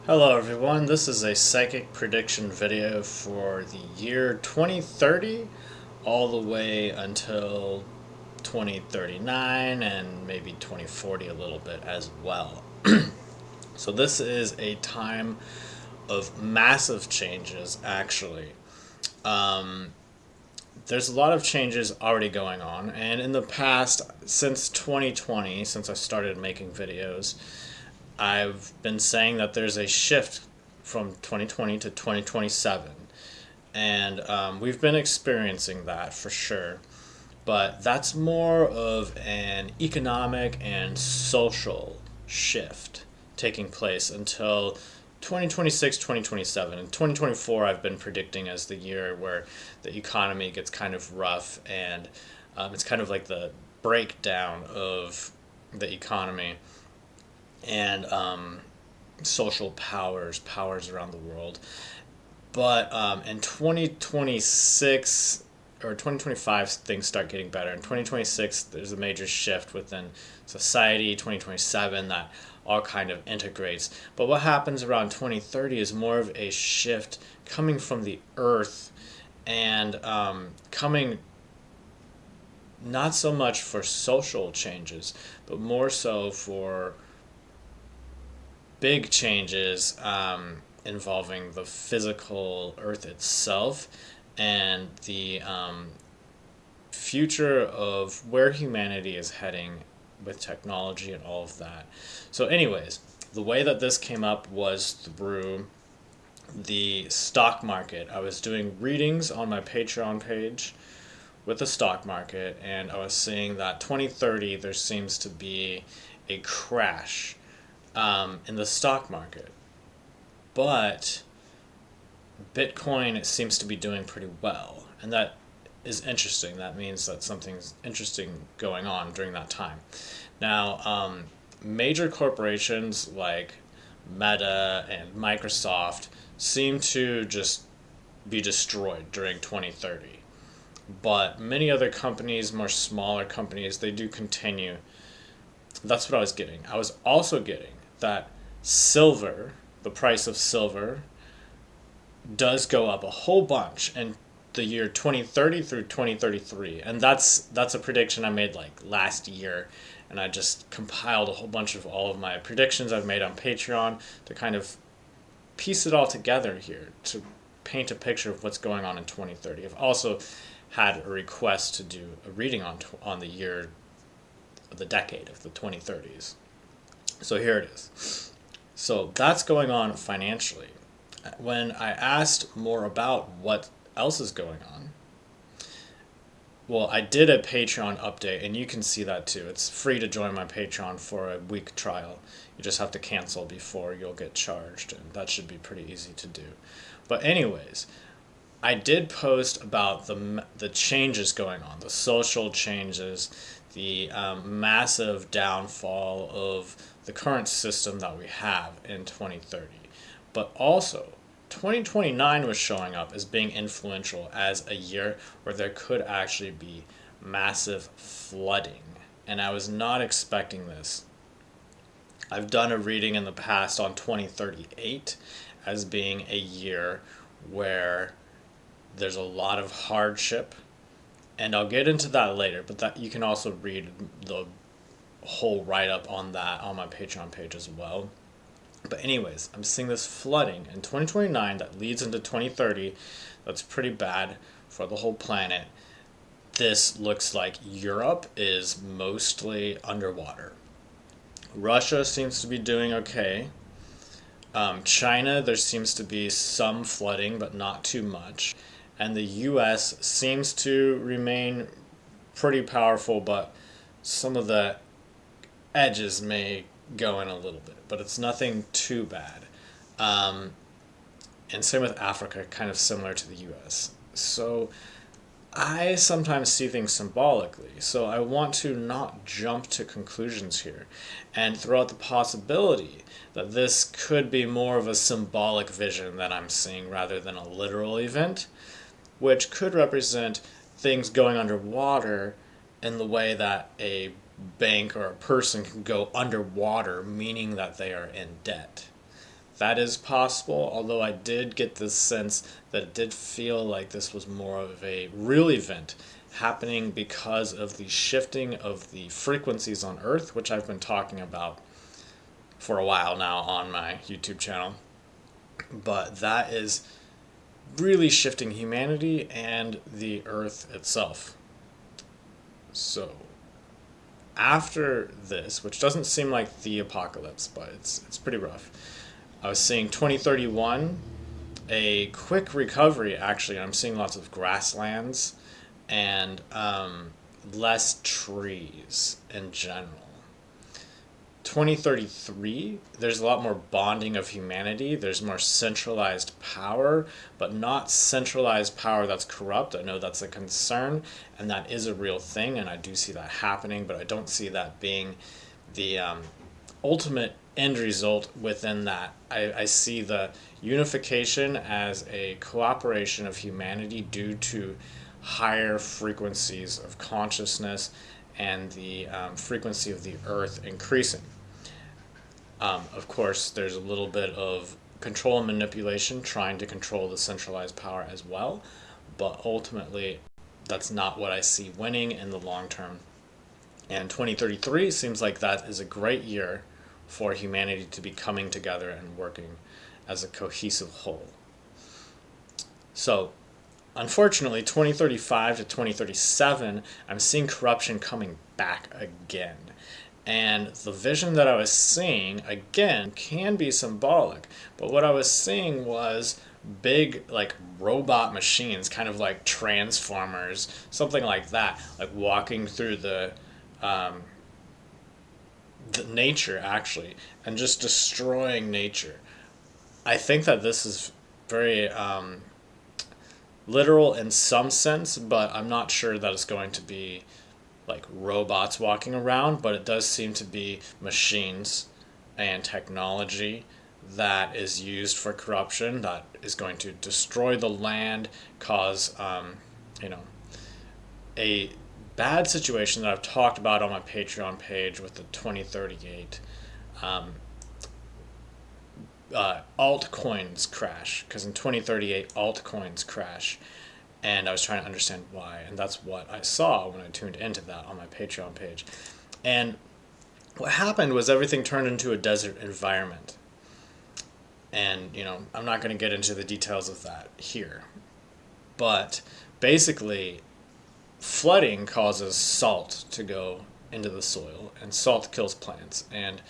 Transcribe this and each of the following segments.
Hello everyone, this is a psychic prediction video for the year 2030 all the way until 2039 and maybe 2040 a little bit as well. So this is a time of massive changes actually. Um, there's a lot of changes already going on, and in the past, since 2020, since I started making videos, I've been saying that there's a shift from 2020 to 2027, and we've been experiencing that for sure. But that's more of an economic and social shift taking place until 2026, 2027. And 2024, I've been predicting as the year where the economy gets kind of rough, and it's kind of like the breakdown of the economy and social powers around the world. But in 2026 or 2025, things start getting better. In 2026, there's a major shift within society. 2027, that all kind of integrates. But what happens around 2030 is more of a shift coming from the earth and coming not so much for social changes, but more so for big changes involving the physical earth itself and the future of where humanity is heading with technology and all of that. So, anyways, the way that this came up was through the stock market. I was doing readings on my Patreon page with the stock market, and I was seeing that 2030 there seems to be a crash in the stock market. But Bitcoin seems to be doing pretty well, and that is interesting. That means that something's interesting going on during that time. Now, major corporations like Meta and Microsoft seem to just be destroyed during 2030. But many other companies, more smaller companies, they do continue. That's what I was getting. I was also getting that silver, the price of silver, does go up a whole bunch in the year 2030 through 2033. And that's a prediction I made like last year. And I just compiled a whole bunch of all of my predictions I've made on Patreon to kind of piece it all together here to paint a picture of what's going on in 2030. I've also had a request to do a reading on the year, the decade of the 2030s. So here it is. So that's going on financially. When I asked more about what else is going on, well, I did a Patreon update, and you can see that too. It's free to join my Patreon for a week trial. You just have to cancel before you'll get charged, and that should be pretty easy to do. But anyways, I did post about the changes going on, the social changes, the massive downfall of the current system that we have in 2030. But also, 2029 was showing up as being influential as a year where there could actually be massive flooding. And I was not expecting this. I've done a reading in the past on 2038 as being a year where there's a lot of hardship, and I'll get into that later, but that you can also read the whole write-up on that on my Patreon page as well. But anyways, I'm seeing this flooding in 2029 that leads into 2030. That's pretty bad for the whole planet. This looks like Europe is mostly underwater. Russia seems to be doing okay. China, there seems to be some flooding, but not too much. And the US seems to remain pretty powerful, but some of the edges may go in a little bit, but it's nothing too bad. And same with Africa, kind of similar to the US. So I sometimes see things symbolically, so I want to not jump to conclusions here and throw out the possibility that this could be more of a symbolic vision that I'm seeing rather than a literal event, which could represent things going underwater in the way that a bank or a person can go underwater, meaning that they are in debt. that is possible, although I did get this sense that it did feel like this was more of a real event happening because of the shifting of the frequencies on Earth, which I've been talking about for a while now on my YouTube channel. But that is really shifting humanity and the Earth itself. So, after this, which doesn't seem like the apocalypse, but it's pretty rough. I was seeing 2031, a quick recovery actually. I'm seeing lots of grasslands and less trees in general. 2033, there's a lot more bonding of humanity. There's more centralized power, but not centralized power that's corrupt. I know that's a concern, and that is a real thing, and I do see that happening, but I don't see that being the ultimate end result within that. I see the unification as a cooperation of humanity due to higher frequencies of consciousness and the frequency of the earth increasing. Of course, there's a little bit of control and manipulation trying to control the centralized power as well, but ultimately, that's not what I see winning in the long term. And 2033 seems like that is a great year for humanity to be coming together and working as a cohesive whole. So, unfortunately, 2035 to 2037, I'm seeing corruption coming back again. And the vision that I was seeing, again, can be symbolic. But what I was seeing was big, like, robot machines, kind of like Transformers, something like that, like walking through the nature, actually, and just destroying nature. I think that this is very literal in some sense, but I'm not sure that it's going to be like robots walking around, but it does seem to be machines and technology that is used for corruption, that is going to destroy the land, cause you know, a bad situation that I've talked about on my Patreon page with the 2038 altcoins crash, because in 2038 altcoins crash, and I was trying to understand why, and that's what I saw when I tuned into that on my Patreon page. And what happened was everything turned into a desert environment. And, I'm not going to get into the details of that here. But basically, flooding causes salt to go into the soil, and salt kills plants. And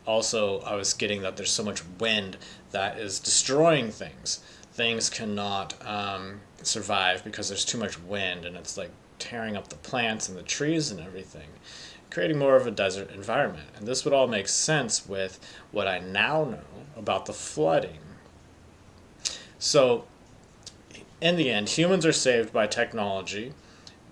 also, I was getting that there's so much wind that is destroying things. Things cannot survive because there's too much wind, and it's like tearing up the plants and the trees and everything, creating more of a desert environment. And this would all make sense with what I now know about the flooding. So, in the end, humans are saved by technology.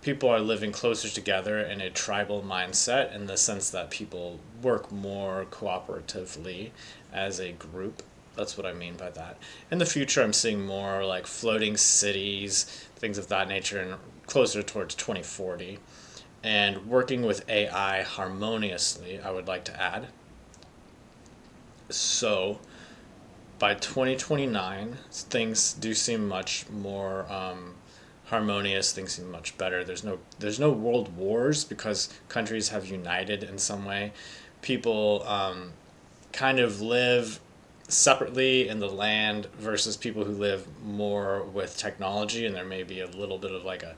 People are living closer together in a tribal mindset, in the sense that people work more cooperatively as a group. That's what I mean by that. In the future, I'm seeing more like floating cities, things of that nature, and closer towards 2040. And working with AI harmoniously, I would like to add. So, by 2029, things do seem much more harmonious. Things seem much better. There's no world wars because countries have united in some way. People kind of live separately in the land versus people who live more with technology, and there may be a little bit of like a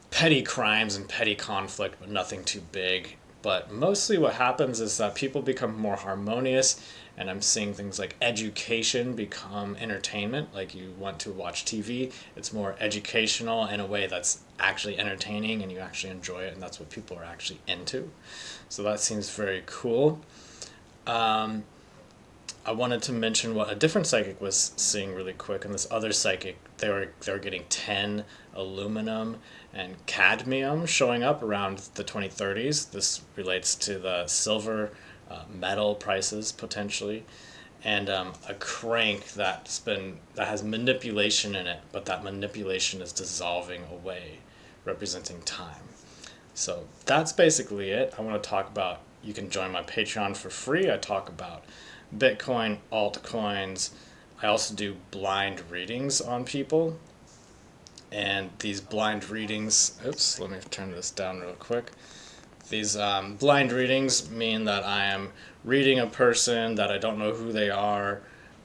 petty crimes and petty conflict, but nothing too big. But mostly what happens is that people become more harmonious, and I'm seeing things like education become entertainment. Like, you want to watch TV, it's more educational in a way that's actually entertaining, and you actually enjoy it, and that's what people are actually into. So that seems very cool. I wanted to mention what a different psychic was seeing really quick, and this other psychic, they were getting 10 aluminum and cadmium showing up around the 2030s. This relates to the silver metal prices potentially, and a crank that has manipulation in it, but that manipulation is dissolving away, representing time. So that's basically it. I want to talk about, you can join my Patreon for free. I talk about Bitcoin, altcoins. I also do blind readings on people. And these blind readings, oops, let me turn this down real quick. These blind readings mean that I am reading a person that I don't know who they are.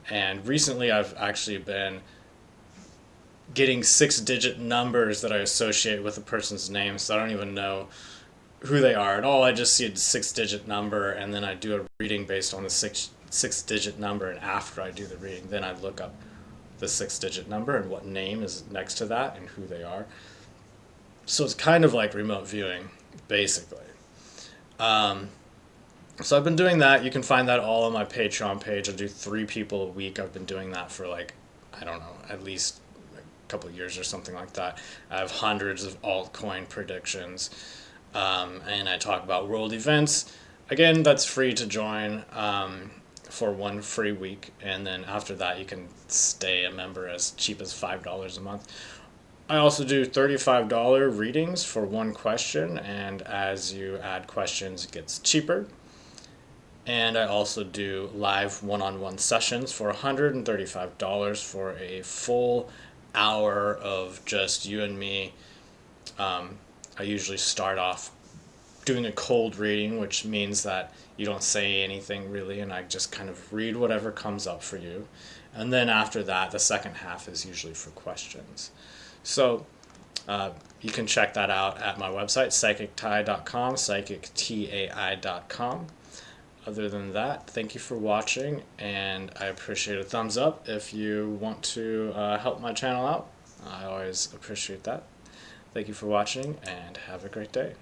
And recently I've actually been getting 6-digit numbers that I associate with a person's name, so I don't even know who they are at all. I just see a 6-digit number, and then I do a reading based on the six-digit number. And after I do the reading, then I look up the 6-digit number and what name is next to that and who they are. So it's kind of like remote viewing, basically. So I've been doing that. You can find that all on my Patreon page. I do 3 people a week. I've been doing that for like, I don't know, at least a couple of years or something like that. I have hundreds of altcoin predictions. And I talk about world events. Again, that's free to join for 1 free week. And then after that, you can stay a member as cheap as $5 a month. I also do $35 readings for 1 question. And as you add questions, it gets cheaper. And I also do live one-on-one sessions for $135 for a full hour of just you and me. I usually start off doing a cold reading, which means that you don't say anything really, and I just kind of read whatever comes up for you. And then after that, the second half is usually for questions. So you can check that out at my website, psychictai.com, psychictai.com. Other than that, thank you for watching, and I appreciate a thumbs up if you want to help my channel out. I always appreciate that. Thank you for watching, and have a great day.